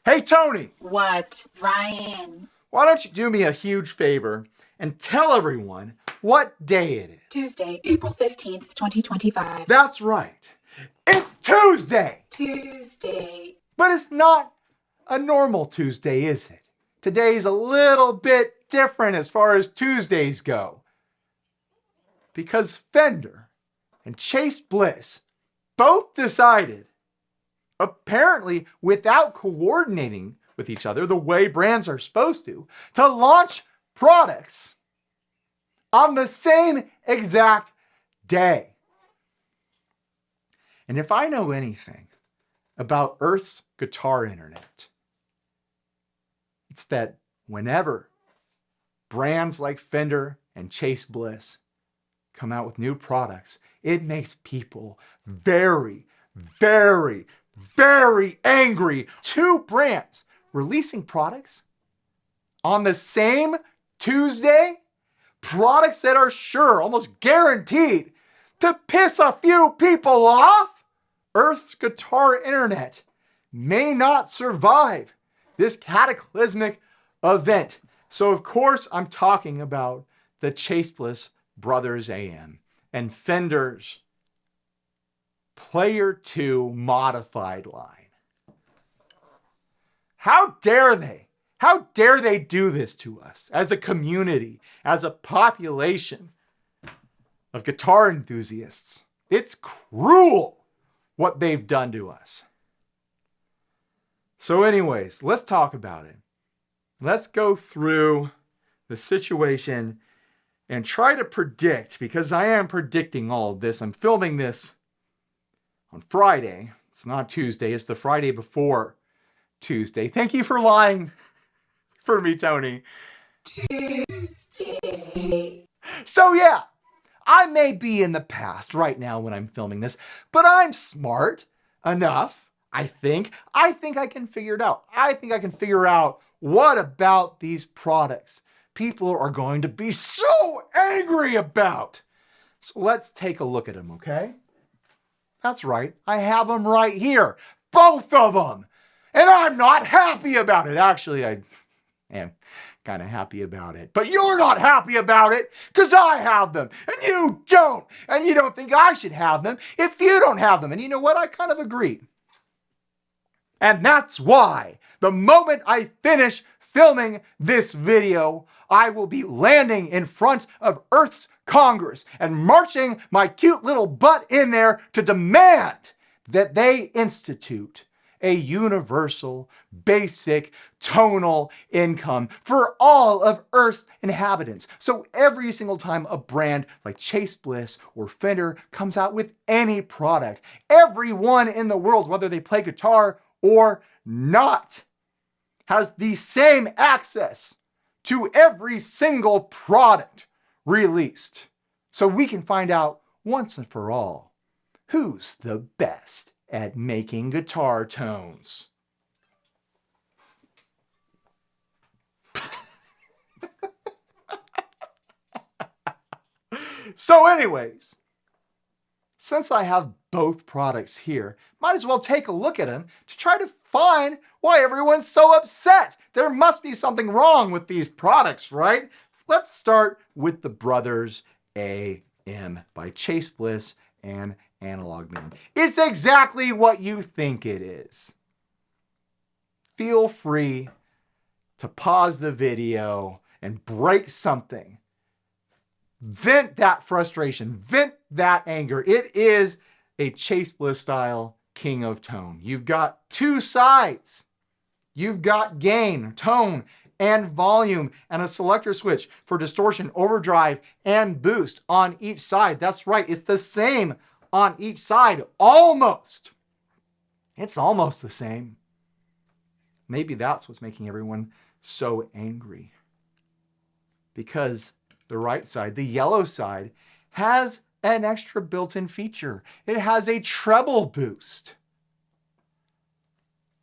Hey, Tony! What? Ryan. Why don't you do me a huge favor and tell everyone what day it is? Tuesday, April 15th, 2025. That's right. It's Tuesday! Tuesday. But it's not a normal Tuesday, is it? Today's a little bit different as far as Tuesdays go. Because Fender and Chase Bliss both decided, apparently without coordinating with each other the way brands are supposed to launch products on the same exact day. And if I know anything about Earth's guitar internet, it's that whenever brands like Fender and Chase Bliss come out with new products, it makes people very, very, very angry. Two brands releasing products on the same Tuesday, products that are sure, almost guaranteed, to piss a few people off. Earth's guitar internet may not survive this cataclysmic event. So of course I'm talking about the Chase Bliss Brothers AM and Fender's Player 2 modified line. How dare they? How dare they do this to us as a community, as a population of guitar enthusiasts? It's cruel what they've done to us. So anyways, let's talk about it. Let's go through the situation and try to predict, because I am predicting all of this. I'm filming this on Friday. It's not Tuesday. It's the Friday before Tuesday. Thank you for lying for me, Tony. Tuesday. So yeah, I may be in the past right now when I'm filming this, but I'm smart enough, I think I can figure it out. I think I can figure out what about these products people are going to be so angry about. So let's take a look at them, okay? That's right, I have them right here, both of them. And I'm not happy about it. Actually, I am kind of happy about it. But you're not happy about it because I have them and you don't. And you don't think I should have them if you don't have them. And you know what? I kind of agree. And that's why the moment I finish filming this video, I will be landing in front of Earth's Congress and marching my cute little butt in there to demand that they institute a universal, basic, tonal income for all of Earth's inhabitants. So every single time a brand like Chase Bliss or Fender comes out with any product, everyone in the world, whether they play guitar or not, has the same access to every single product released. So we can find out once and for all who's the best at making guitar tones. So anyways, since I have both products here, might as well take a look at them to try to find why everyone's so upset. There must be something wrong with these products, right? Let's start with the Brothers AM by Chase Bliss and Analog Man. It's exactly what you think it is. Feel free to pause the video and break something. Vent that frustration, vent that anger. It is a Chase Bliss style king of tone. You've got two sides. You've got gain, tone, and volume, and a selector switch for distortion, overdrive, and boost on each side. That's right, it's the same on each side, almost. It's almost the same. Maybe that's what's making everyone so angry. Because the right side, the yellow side, has an extra built-in feature. It has a treble boost.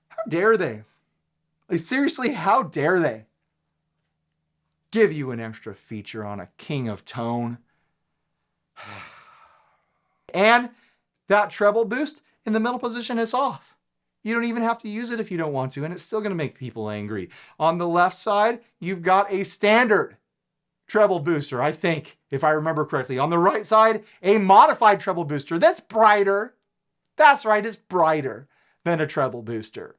How dare they? Like, seriously, how dare they give you an extra feature on a king of tone? And that treble boost in the middle position is off. You don't even have to use it if you don't want to, and it's still going to make people angry. On the left side, you've got a standard treble booster, I think, if I remember correctly. On the right side, a modified treble booster that's brighter. That's right, it's brighter than a treble booster.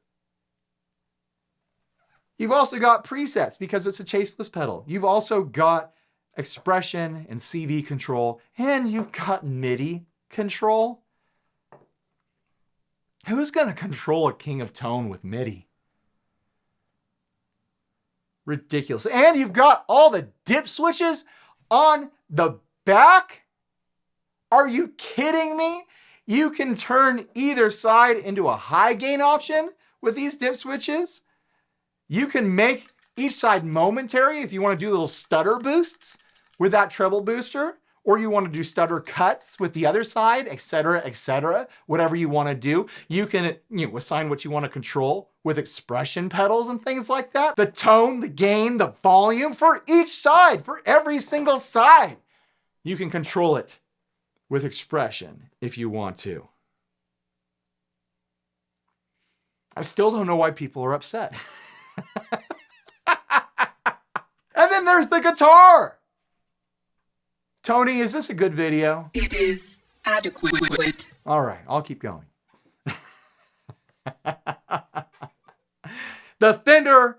You've also got presets because it's a Chase Bliss pedal. You've also got expression and CV control, and you've got MIDI control. Who's going to control a King of Tone with MIDI? Ridiculous. And you've got all the dip switches on the back? Are you kidding me? You can turn either side into a high gain option with these dip switches. You can make each side momentary if you want to do little stutter boosts with that treble booster, or you want to do stutter cuts with the other side, etc., whatever you want to do. You can assign what you want to control with expression pedals and things like that. The tone, the gain, the volume for each side, for every single side. You can control it with expression if you want to. I still don't know why people are upset. And then there's the guitar. Tony, is this a good video? It is adequate. All right, I'll keep going. The Fender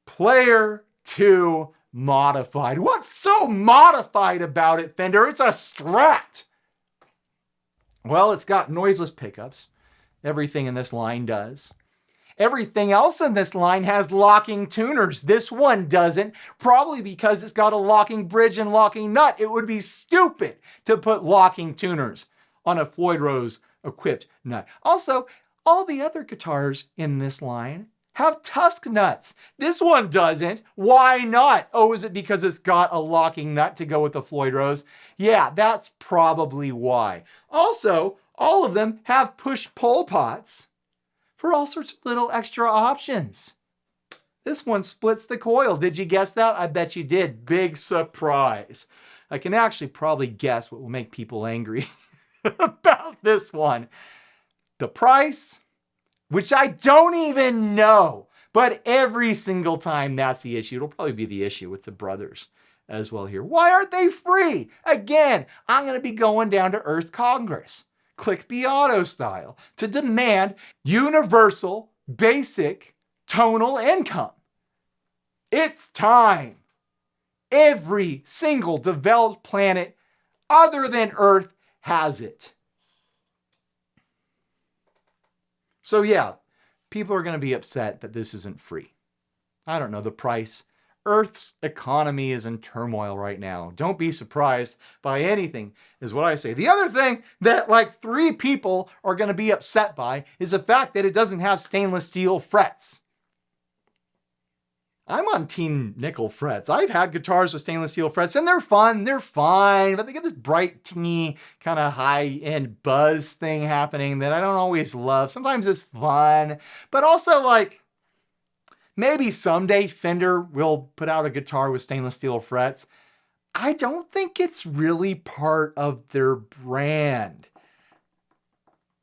Player 2 Modified. What's so modified about it, Fender? It's a Strat. Well, it's got noiseless pickups. Everything in this line does. Everything else in this line has locking tuners. This one doesn't, probably because it's got a locking bridge and locking nut. It would be stupid to put locking tuners on a Floyd Rose equipped nut. Also, all the other guitars in this line have tusk nuts. This one doesn't. Why not? Oh, is it because it's got a locking nut to go with the Floyd Rose? Yeah, that's probably why. Also, all of them have push-pull pots for all sorts of little extra options. This one splits the coil. Did you guess that? I bet you did. Big surprise. I can actually probably guess what will make people angry about this one. The price, which I don't even know, but every single time that's the issue. It'll probably be the issue with the brothers as well here. Why aren't they free? Again, I'm going to be going down to Earth Congress. Click Be Auto style to demand universal basic tonal income. It's time. Every single developed planet other than Earth has it. So yeah, people are going to be upset that this isn't free. I don't know the price. Earth's economy is in turmoil right now. Don't be surprised by anything, is what I say. The other thing that like 3 people are going to be upset by is the fact that it doesn't have stainless steel frets. I'm on Team Nickel frets. I've had guitars with stainless steel frets, and they're fun. They're fine, but they get this bright, teeny, kind of high-end buzz thing happening that I don't always love. Sometimes it's fun, but also like, maybe someday Fender will put out a guitar with stainless steel frets. I don't think it's really part of their brand.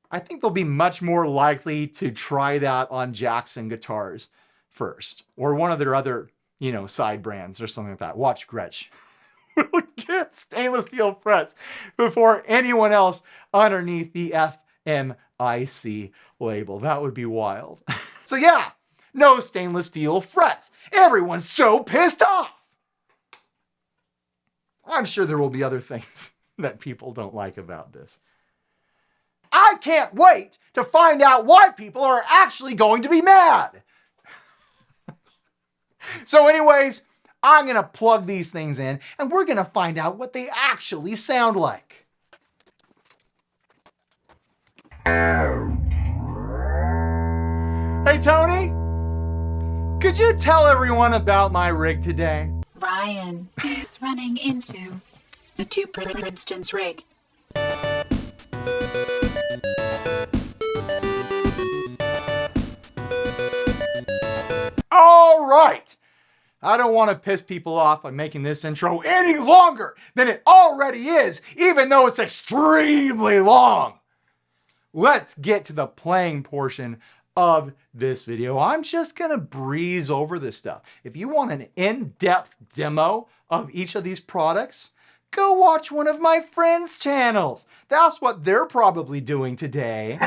I think they'll be much more likely to try that on Jackson guitars first, or one of their other, side brands or something like that. Watch Gretsch will get stainless steel frets before anyone else underneath the FMIC label. That would be wild. So yeah, no stainless steel frets. Everyone's so pissed off. I'm sure there will be other things that people don't like about this. I can't wait to find out why people are actually going to be mad. So anyways, I'm going to plug these things in and we're going to find out what they actually sound like. Hey Tony, could you tell everyone about my rig today? Ryan is running into the 2 Princeton's rig. All right. I don't want to piss people off by making this intro any longer than it already is, even though it's extremely long. Let's get to the playing portion of this video. I'm just gonna breeze over this stuff. If you want an in-depth demo of each of these products, go watch one of my friends' channels. That's what they're probably doing today.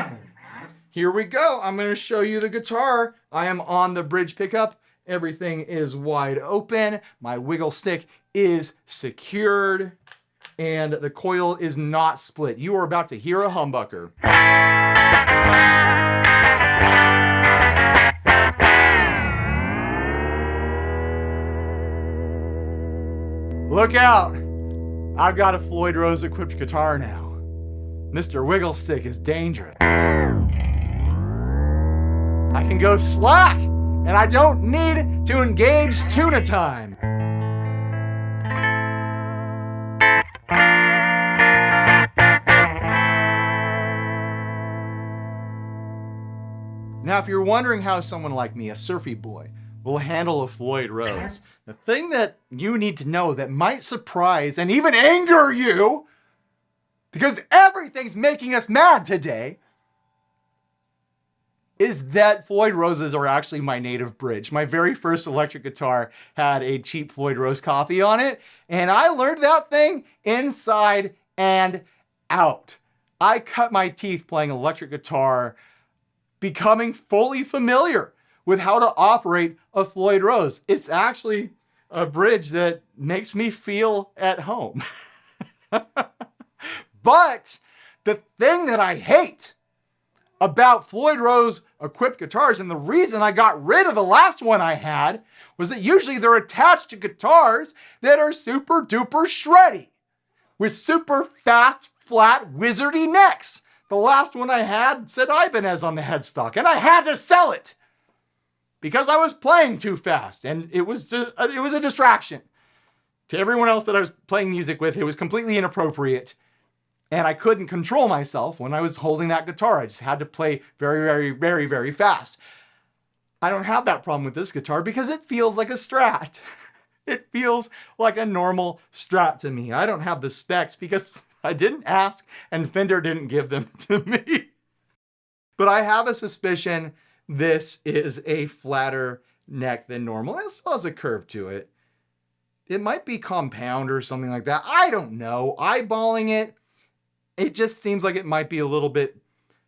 Here we go. I'm gonna show you the guitar. I am on the bridge pickup. Everything is wide open. My wiggle stick is secured and the coil is not split. You are about to hear a humbucker. Look out! I've got a Floyd Rose equipped guitar now. Mr. Wiggle Stick is dangerous. I can go slack, and I don't need to engage tuna time. Now, if you're wondering how someone like me, a surfy boy, will handle a Floyd Rose, the thing that you need to know that might surprise and even anger you, because everything's making us mad today, is that Floyd Roses are actually my native bridge. My very first electric guitar had a cheap Floyd Rose copy on it, and I learned that thing inside and out. I cut my teeth playing electric guitar, becoming fully familiar with how to operate a Floyd Rose. It's actually a bridge that makes me feel at home. But the thing that I hate about Floyd Rose equipped guitars, and the reason I got rid of the last one I had, was that usually they're attached to guitars that are super duper shreddy with super fast, flat, wizardy necks. The last one I had said Ibanez on the headstock, and I had to sell it because I was playing too fast, and it was a distraction to everyone else that I was playing music with. It was completely inappropriate. And I couldn't control myself when I was holding that guitar. I just had to play very, very, very, very fast. I don't have that problem with this guitar because it feels like a Strat. It feels like a normal Strat to me. I don't have the specs because I didn't ask and Fender didn't give them to me. But I have a suspicion this is a flatter neck than normal. It still has a curve to it. It might be compound or something like that. I don't know. Eyeballing it, it just seems like it might be a little bit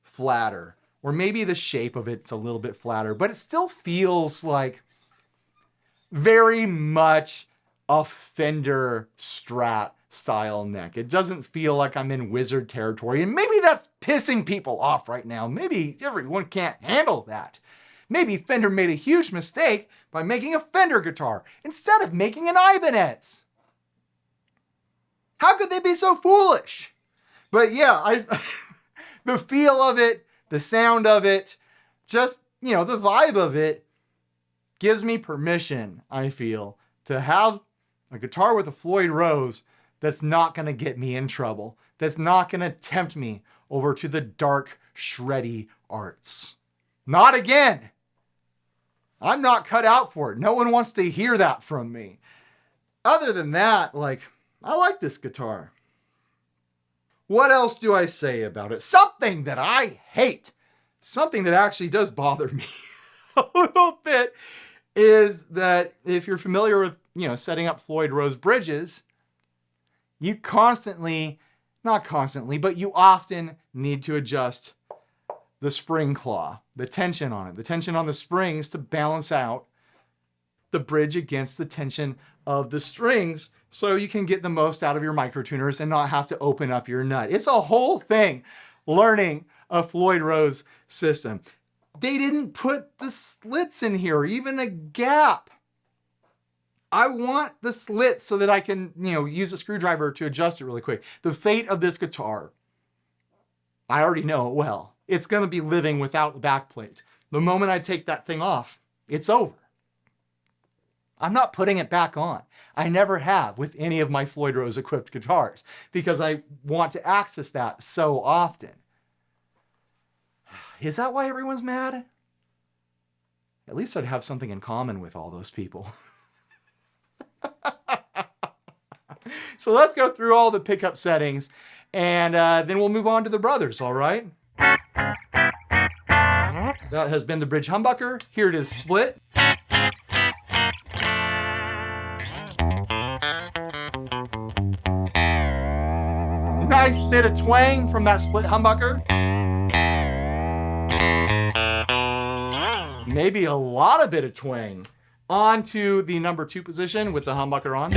flatter, or maybe the shape of it's a little bit flatter, but it still feels like very much a Fender Strat style neck. It doesn't feel like I'm in wizard territory, and maybe that's pissing people off right now. Maybe everyone can't handle that. Maybe Fender made a huge mistake by making a Fender guitar instead of making an Ibanez. How could they be so foolish? But yeah, the feel of it, the sound of it, just, the vibe of it gives me permission, I feel, to have a guitar with a Floyd Rose that's not going to get me in trouble, that's not going to tempt me over to the dark, shreddy arts. Not again. I'm not cut out for it. No one wants to hear that from me. Other than that, I like this guitar. What else do I say about it? Something that I hate, something that actually does bother me a little bit, is that if you're familiar with, setting up Floyd Rose bridges, you you often need to adjust the spring claw, the tension on it, the tension on the springs to balance out the bridge against the tension of the strings so you can get the most out of your microtuners and not have to open up your nut. It's a whole thing learning a Floyd Rose system. They didn't put the slits in here, or even a gap. I want the slits so that I can, use a screwdriver to adjust it really quick. The fate of this guitar, I already know it well. It's going to be living without the backplate. The moment I take that thing off, it's over. I'm not putting it back on. I never have with any of my Floyd Rose equipped guitars because I want to access that so often. Is that why everyone's mad? At least I'd have something in common with all those people. So let's go through all the pickup settings and then we'll move on to the brothers, all right? That has been the bridge humbucker. Here it is split. Nice bit of twang from that split humbucker. Maybe a lot of bit of twang. On to the number 2 position with the humbucker on.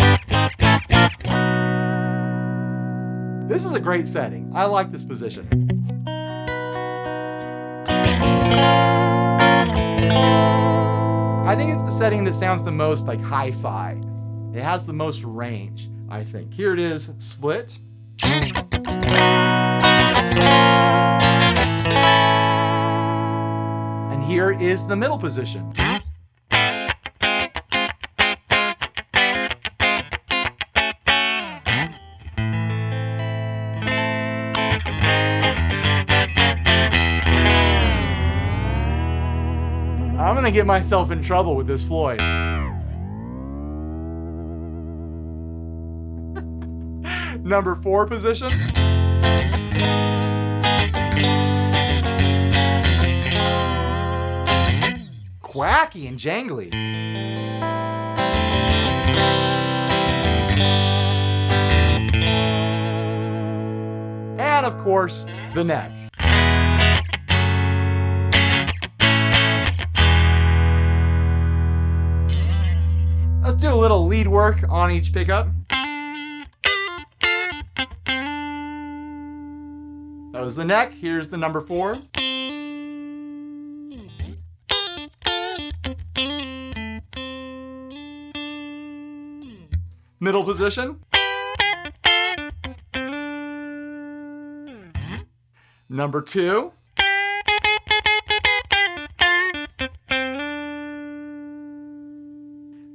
This is a great setting. I like this position. I think it's the setting that sounds the most like hi-fi. It has the most range, I think. Here it is, split. And here is the middle position. I'm gonna get myself in trouble with this Floyd. Number 4 position. Quacky and jangly. And of course, the neck. Let's do a little lead work on each pickup. That was the neck. Here's the number 4. Middle position. Number 2.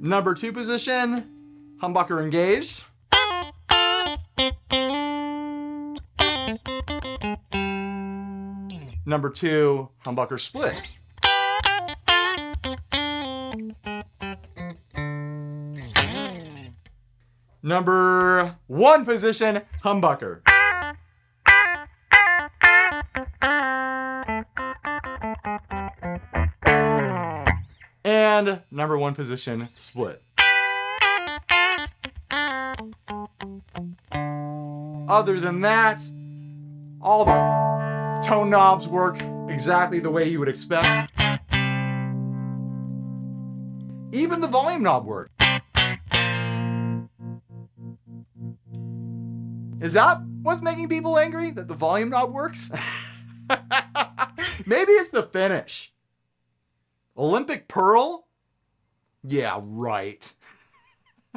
Number 2 position, humbucker engaged. Number 2, humbucker split. Number 1 position, humbucker. And number 1 position, split. Other than that, all the tone knobs work exactly the way you would expect. Even the volume knob works. Is that what's making people angry? That the volume knob works? Maybe it's the finish. Olympic Pearl? Yeah, right.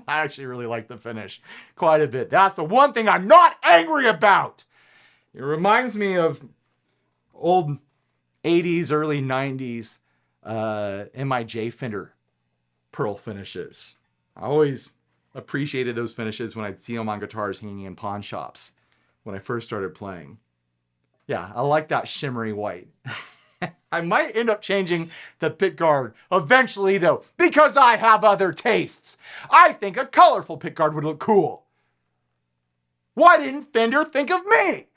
I actually really like the finish quite a bit. That's the one thing I'm not angry about. It reminds me of old 80s, early 90s MIJ Fender Pearl finishes. I always appreciated those finishes when I'd see them on guitars hanging in pawn shops when I first started playing. Yeah, I like that shimmery white. I might end up changing the pickguard eventually though, because I have other tastes. I think a colorful pickguard would look cool. Why didn't Fender think of me?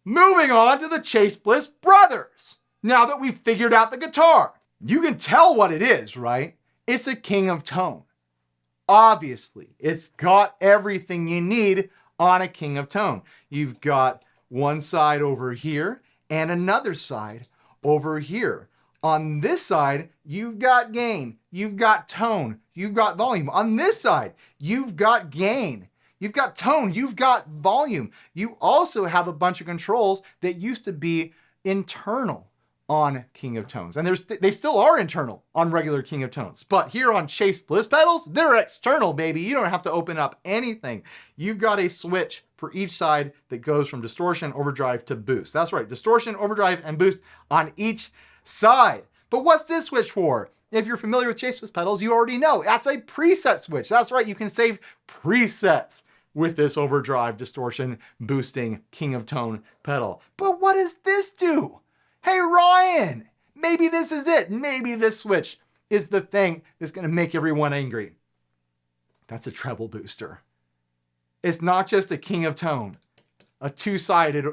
Moving on to the Chase Bliss Brothers. Now that we've figured out the guitar, you can tell what it is, right? It's a king of tone. Obviously, it's got everything you need on a king of tone. You've got one side over here and another side over here. On this side, you've got gain, you've got tone, you've got volume. On this side, you've got gain, you've got tone, you've got volume. You also have a bunch of controls that used to be internal on King of Tones. And they still are internal on regular King of Tones. But here on Chase Bliss pedals, they're external, baby. You don't have to open up anything. You've got a switch for each side that goes from distortion, overdrive to boost. That's right, distortion, overdrive, and boost on each side. But what's this switch for? If you're familiar with Chase Bliss pedals, you already know. That's a preset switch. That's right, you can save presets with this overdrive, distortion, boosting King of Tone pedal. But what does this do? Hey Ryan, maybe this is it. Maybe this switch is the thing that's gonna make everyone angry. That's a treble booster. It's not just a King of Tone, a two-sided,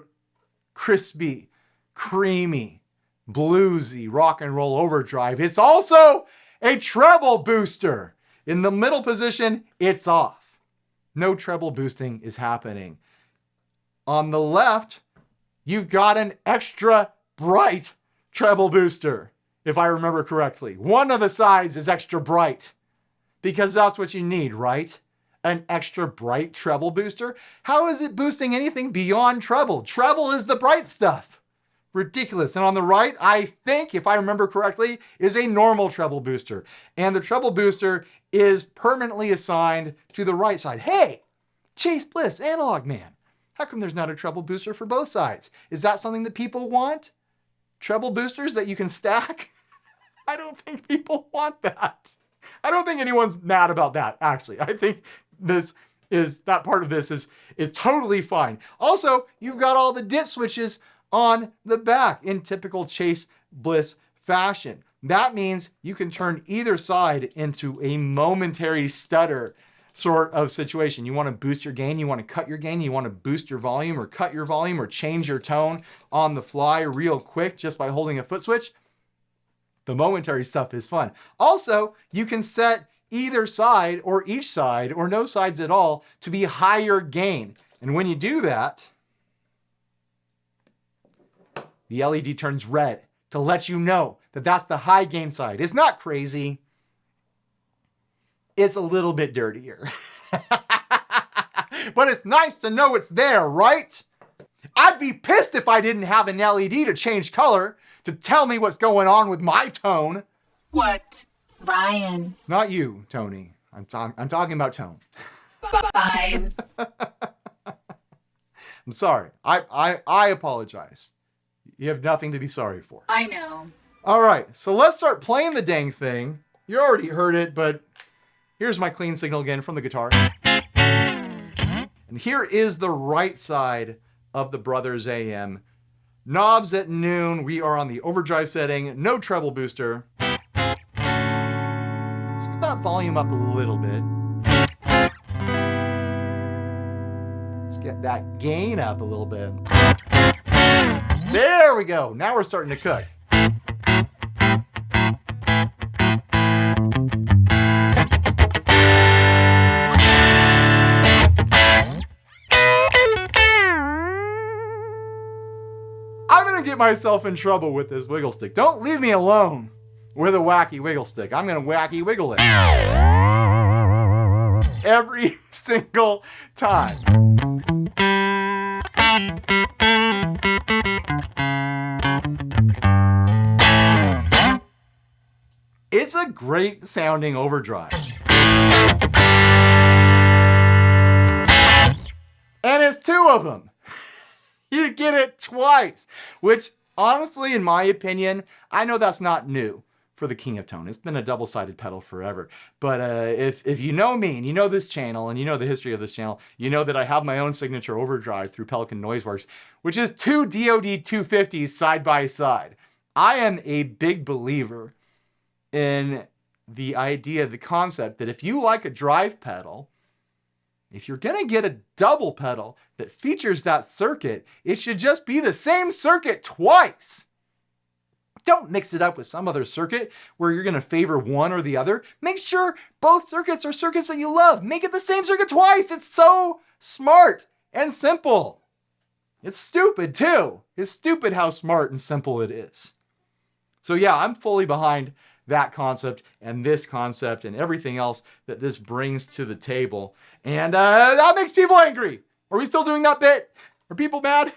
crispy, creamy bluesy rock and roll overdrive. It's also a treble booster. In the middle position, it's off. No treble boosting is happening. On the left, you've got an extra bright treble booster, if I remember correctly. One of the sides is extra bright because that's what you need, right? An extra bright treble booster? How is it boosting anything beyond treble? Treble is the bright stuff. Ridiculous. And on the right, I think, if I remember correctly, is a normal treble booster. And the treble booster is permanently assigned to the right side. Hey, Chase Bliss, Analog Man. How come there's not a treble booster for both sides? Is that something that people want? Treble boosters that you can stack? I don't think people want that. I don't think anyone's mad about that, actually. I think that part of this is totally fine. Also, you've got all the dip switches on the back in typical Chase Bliss fashion. That means you can turn either side into a momentary stutter sort of situation. You want to boost your gain, you want to cut your gain, you want to boost your volume or cut your volume or change your tone on the fly real quick just by holding a foot switch. The momentary stuff is fun. Also, you can set either side or each side or no sides at all to be higher gain. And when you do that, the LED turns red to let you know that that's the high gain side. It's not crazy. It's a little bit dirtier. But it's nice to know it's there, right? I'd be pissed if I didn't have an LED to change color to tell me what's going on with my tone. What? Ryan. Not you, Tony. I'm talking about tone. Fine. I'm sorry. I apologize. You have nothing to be sorry for. I know. All right, so let's start playing the dang thing. You already heard it, but here's my clean signal again from the guitar. And here is the right side of the Brothers AM. Knobs at noon. We are on the overdrive setting. No treble booster. Let's get that volume up a little bit. Let's get that gain up a little bit. There we go. Now we're starting to cook. I'm going to get myself in trouble with this wiggle stick. Don't leave me alone with a wacky wiggle stick. I'm going to wacky wiggle it. Every single time. It's a great sounding overdrive. And it's two of them. You get it twice, which honestly, in my opinion, I know that's not new for the King of Tone. It's been a double-sided pedal forever. But if you know me and you know this channel and you know the history of this channel, you know that I have my own signature overdrive through Pelican Noiseworks, which is two DoD 250s side by side. I am a big believer in the idea, the concept that if you like a drive pedal, if you're going to get a double pedal that features that circuit, it should just be the same circuit twice. Don't mix it up with some other circuit where you're going to favor one or the other. Make sure both circuits are circuits that you love. Make it the same circuit twice. It's so smart and simple. It's stupid too. It's stupid how smart and simple it is. So yeah, I'm fully behind that concept and this concept and everything else that this brings to the table. And that makes people angry. Are we still doing that bit? Are people mad?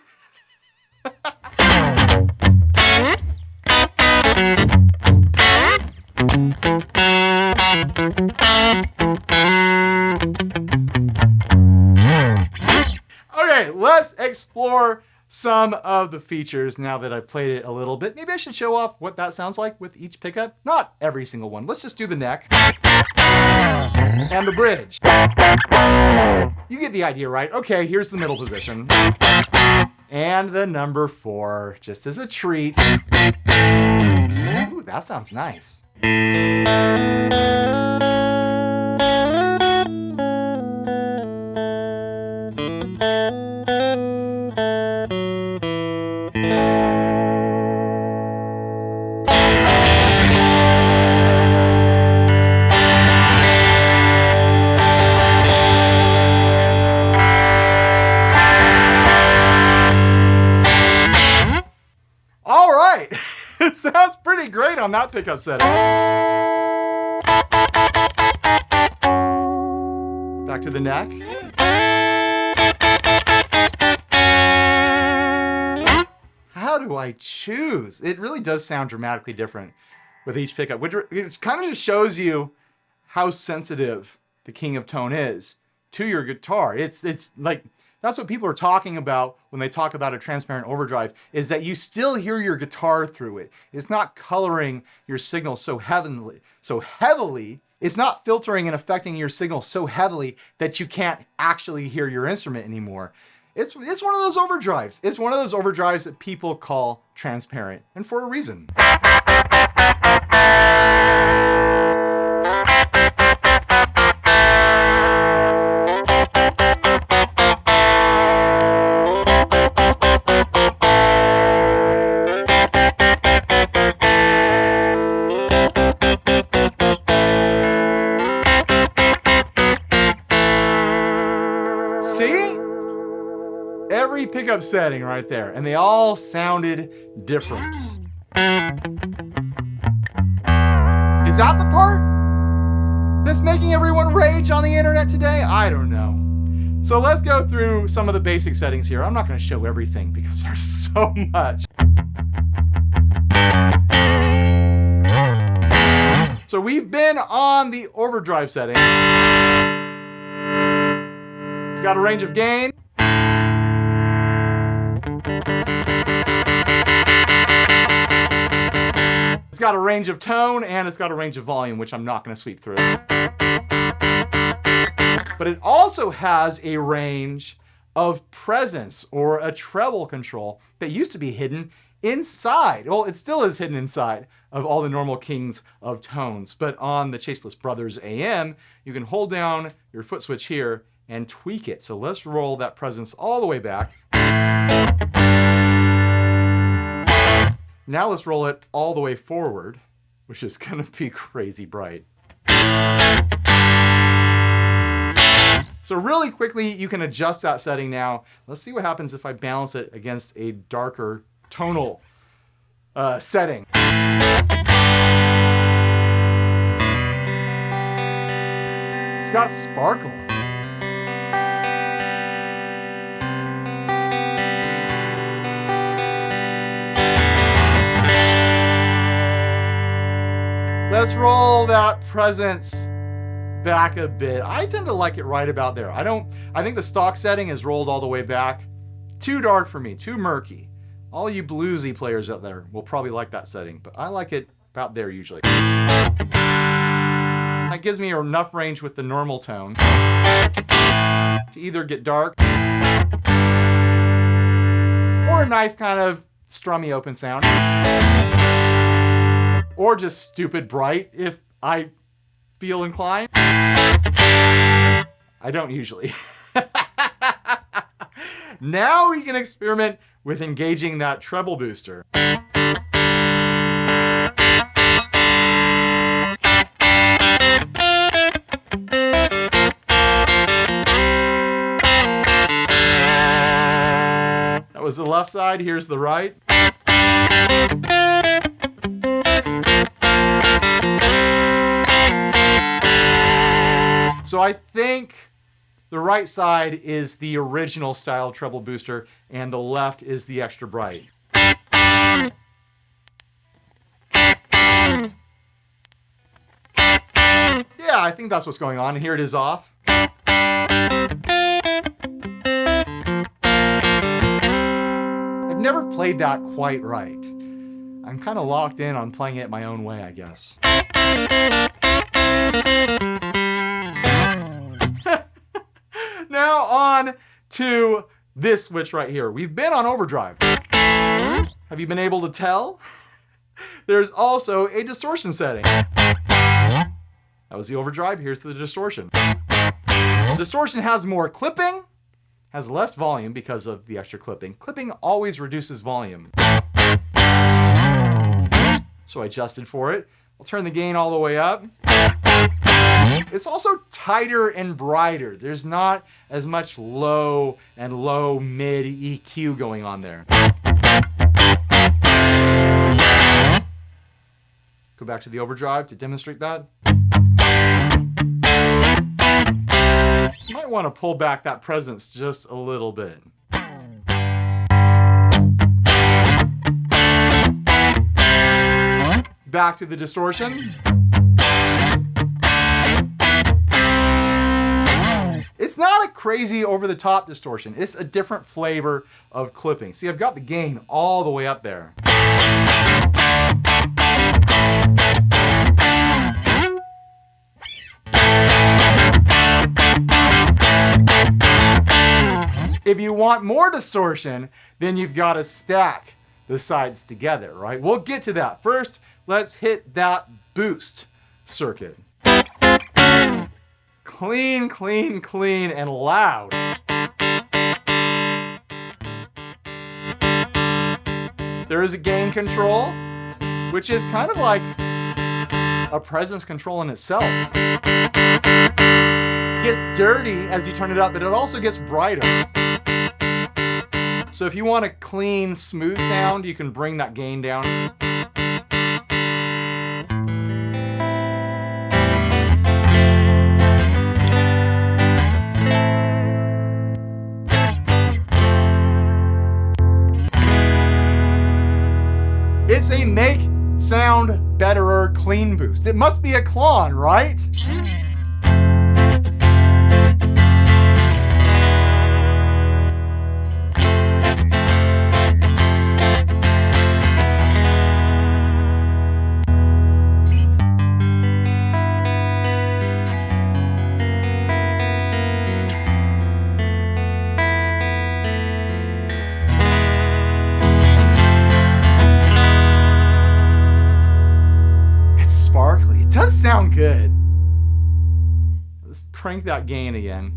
Okay, let's explore some of the features now that I've played it a little bit. Maybe I should show off what that sounds like with each pickup. Not every single one. Let's just do the neck and the bridge. You get the idea, right? Okay, here's the middle position. And the number 4, just as a treat. Ooh, that sounds nice. sounds pretty great on that pickup setting. Back to the neck. How do I choose? It really does sound dramatically different with each pickup, which it kind of just shows you how sensitive the King of Tone is to your guitar. It's like, that's what people are talking about when they talk about a transparent overdrive, is that you still hear your guitar through it. It's not coloring your signal so heavily. It's not filtering and affecting your signal so heavily that you can't actually hear your instrument anymore. It's one of those overdrives. It's one of those overdrives that people call transparent, and for a reason. See? Every pickup setting right there, and they all sounded different. Is that the part that's making everyone rage on the internet today? I don't know. So let's go through some of the basic settings here. I'm not going to show everything because there's so much. So we've been on the overdrive setting. It's got a range of gain. It's got a range of tone, and it's got a range of volume, which I'm not going to sweep through. But it also has a range of presence, or a treble control, that used to be hidden inside. Well, it still is hidden inside of all the normal Kings of Tones. But on the Chase Bliss Brothers AM, you can hold down your foot switch here and tweak it. So let's roll that presence all the way back. Now let's roll it all the way forward, which is going to be crazy bright. So really quickly, you can adjust that setting now. Let's see what happens if I balance it against a darker tonal setting. It's got sparkle. Let's roll that presence back a bit. I tend to like it right about there. I think the stock setting is rolled all the way back. Too dark for me, too murky. All you bluesy players out there will probably like that setting, but I like it about there usually. That gives me enough range with the normal tone to either get dark or a nice kind of strummy open sound, or just stupid bright if I feel inclined. I don't usually. Now we can experiment with engaging that treble booster. That was the left side, here's the right. So I think the right side is the original style treble booster, and the left is the extra bright. Yeah, I think that's what's going on. Here it is off. I've never played that quite right. I'm kind of locked in on playing it my own way, I guess. Now on to this switch right here. We've been on overdrive. Have you been able to tell? There's also a distortion setting. That was the overdrive, here's the distortion. Distortion has more clipping, has less volume because of the extra clipping. Clipping always reduces volume. So I adjusted for it. I'll turn the gain all the way up. It's also tighter and brighter. There's not as much low and low mid EQ going on there. go back to the overdrive to demonstrate that. You might want to pull back that presence just a little bit. Back to the distortion. It's not a crazy over-the-top distortion. It's a different flavor of clipping. See, I've got the gain all the way up there. If you want more distortion, then you've got to stack the sides together, right? We'll get to that. First, let's hit that boost circuit. Clean, clean, clean, and loud. There is a gain control, which is kind of like a presence control in itself. It gets dirty as you turn it up, but it also gets brighter. So if you want a clean, smooth sound, you can bring that gain down. It's a make sound betterer clean boost. It must be a Klon, right? Sparkly. It does sound good. Let's crank that gain again.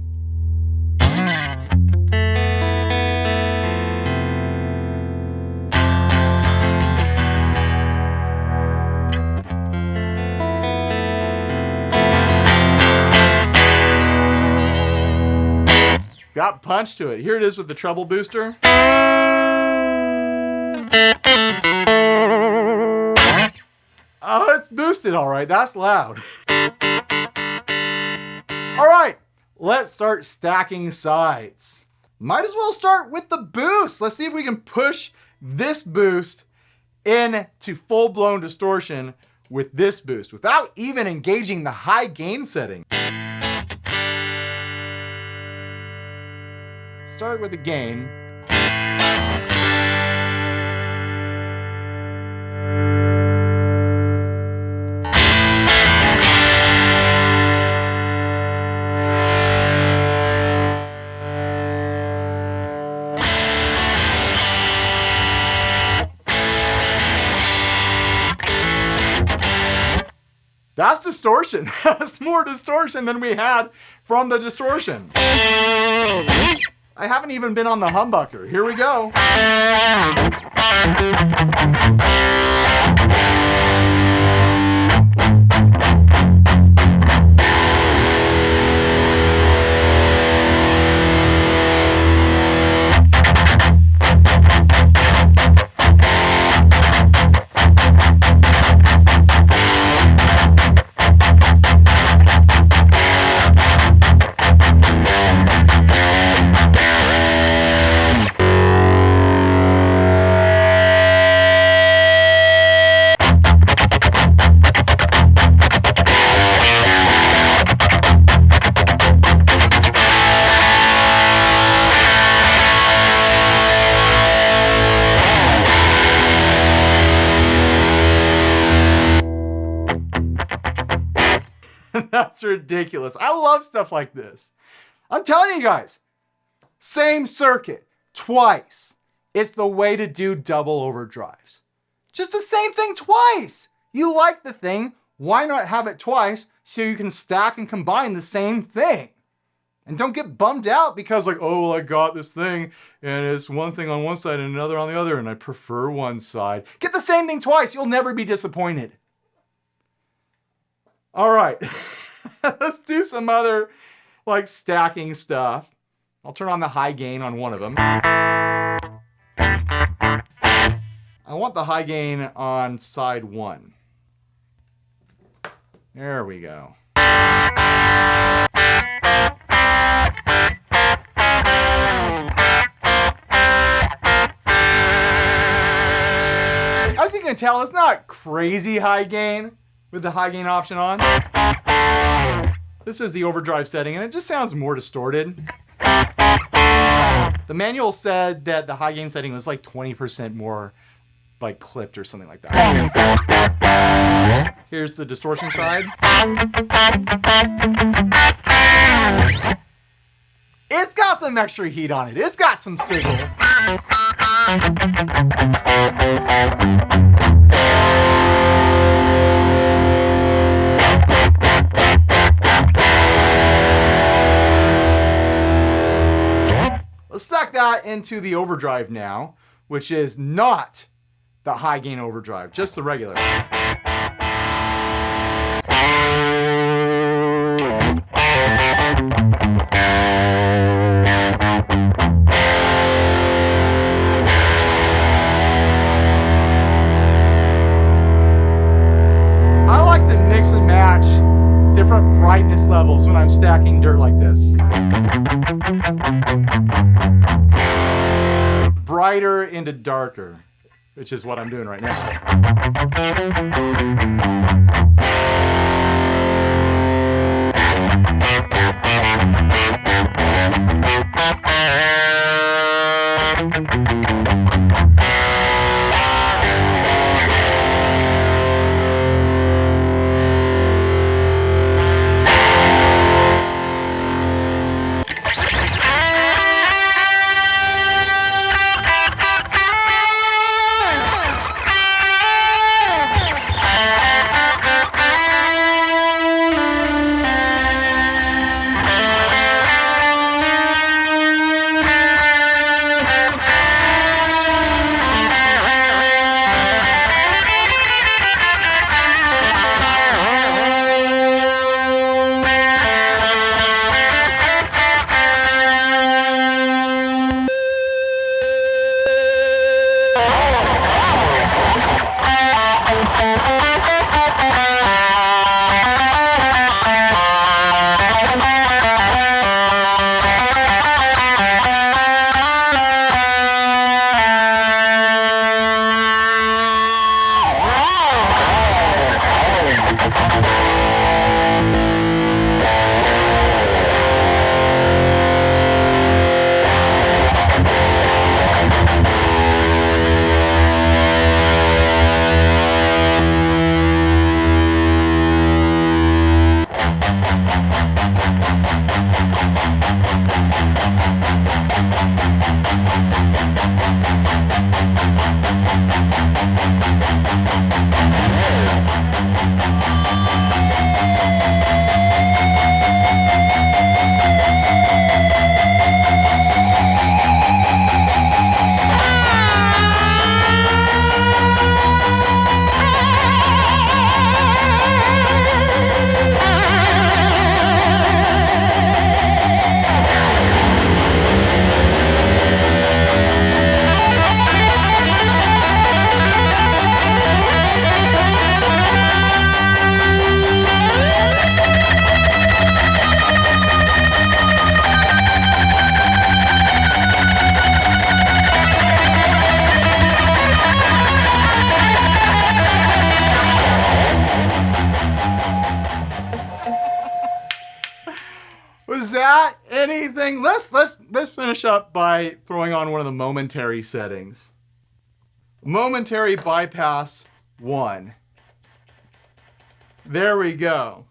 It's got punch to it. Here it is with the treble booster. Oh, it's boosted all right. That's loud. All right, let's start stacking sides. Might as well start with the boost. Let's see if we can push this boost into full-blown distortion with this boost without even engaging the high gain setting. Start with the gain. That's distortion. That's more distortion than we had from the distortion. I haven't even been on the humbucker. Here we go. That's ridiculous. I love stuff like this. I'm telling you guys, same circuit, twice. It's the way to do double overdrives. Just the same thing twice. You like the thing, why not have it twice so you can stack and combine the same thing? And don't get bummed out because like, oh, well, I got this thing and it's one thing on one side and another on the other and I prefer one side. Get the same thing twice. You'll never be disappointed. All right. Let's do some other like stacking stuff. I'll turn on the high gain on one of them. I want the high gain on side one. There we go. As you can tell, it's not crazy high gain with the high gain option on. This is the overdrive setting, and it just sounds more distorted. The manual said that the high gain setting was like 20% more like clipped or something like that. Here's the distortion side. It's got some extra heat on it. It's got some sizzle. Let's stack that into the overdrive now, which is not the high gain overdrive, just the regular. I like to mix and match different brightness levels when I'm stacking dirt like this. Brighter into darker, which is what I'm doing right now. Was that anything? Let's finish up by throwing on one of the momentary settings. Momentary bypass 1. There we go.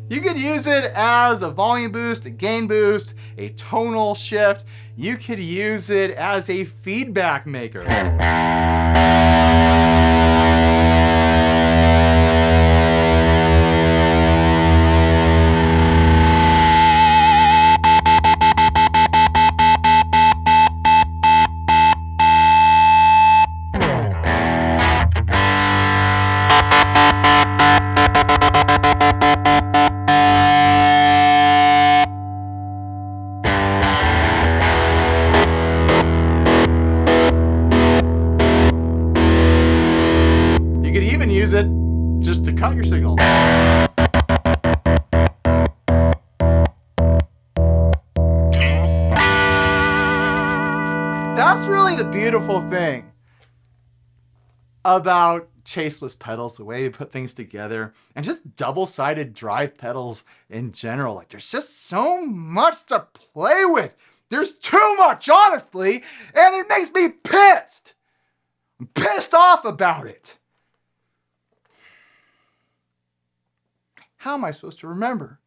You could use it as a volume boost, a gain boost, a tonal shift. You could use it as a feedback maker. use it just to cut your signal. That's really the beautiful thing about chaseless pedals, the way they put things together, and just double-sided drive pedals in general. Like, there's just so much to play with. There's too much, honestly, and it makes me pissed. I'm pissed off about it. How am I supposed to remember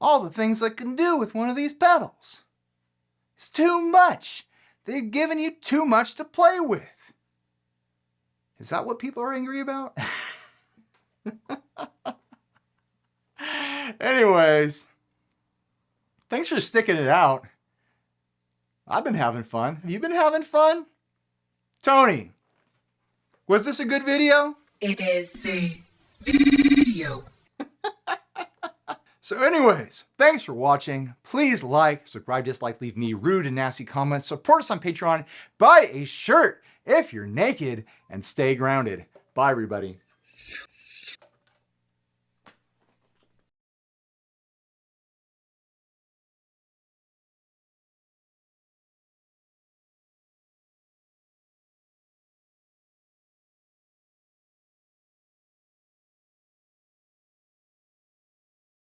all the things I can do with one of these pedals? It's too much. They've given you too much to play with. Is that what people are angry about? Anyways, thanks for sticking it out. I've been having fun. Have you been having fun? Tony, was this a good video? It is a video. So anyways, thanks for watching. Please like, subscribe, dislike, leave me rude and nasty comments. Support us on Patreon. Buy a shirt if you're naked and stay grounded. Bye, everybody.